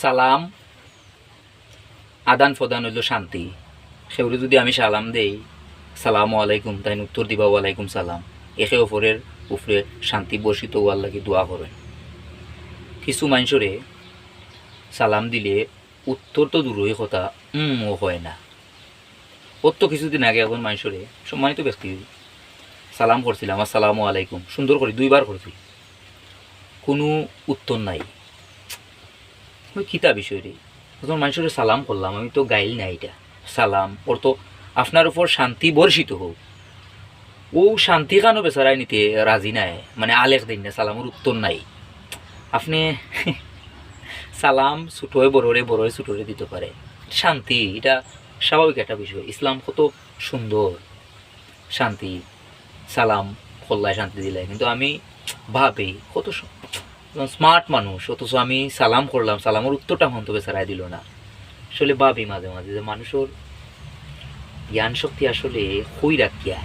সালাম আদান প্রদান হইল শান্তি। সেগুলো যদি আমি সালাম দেই সালাম আলাইকুম, তাই উত্তর দিবা ওয়ালাইকুম সালাম, একে অপরের উপরে শান্তি বর্ষিত হওয়ার লাগে দোয়া করেন। কিছু মানুষরে সালাম দিলে উত্তর তো দূরই কথা ও হয় না। ওর তো কিছুদিন আগে এখন মানুষরে সম্মানিত ব্যক্তি সালাম করছিলাম আসসালামু আলাইকুম, সুন্দর করে 2বার করছি, কোনো উত্তর নাই। ওই কিতা বিষয় রে, যখন মানুষের সালাম করলাম আমি তো গাইল না এটা সালাম ওর তো আপনার উপর শান্তি বর্ষিত হোক, ও শান্তি কেন বেচারাই নিতে রাজি নাই, মানে আলেখ দিন না, সালামের উত্তর নাই। আপনি সালাম ছোটোয় বড়রে বড়রে ছোটোরে দিতে পারে, শান্তি এটা স্বাভাবিক একটা বিষয়। ইসলাম কত সুন্দর, শান্তি সালাম কল্লায় শান্তি দিলে, কিন্তু আমি ভাবি কত স্মার্ট মানুষ, অথচ আমি সালাম করলাম, সালামের উত্তরটা হন্ত বেচারাই দিল না। আসলে ভাবি মাঝে মাঝে যে মানুষের জ্ঞান শক্তি আসলে হই রাখিয়া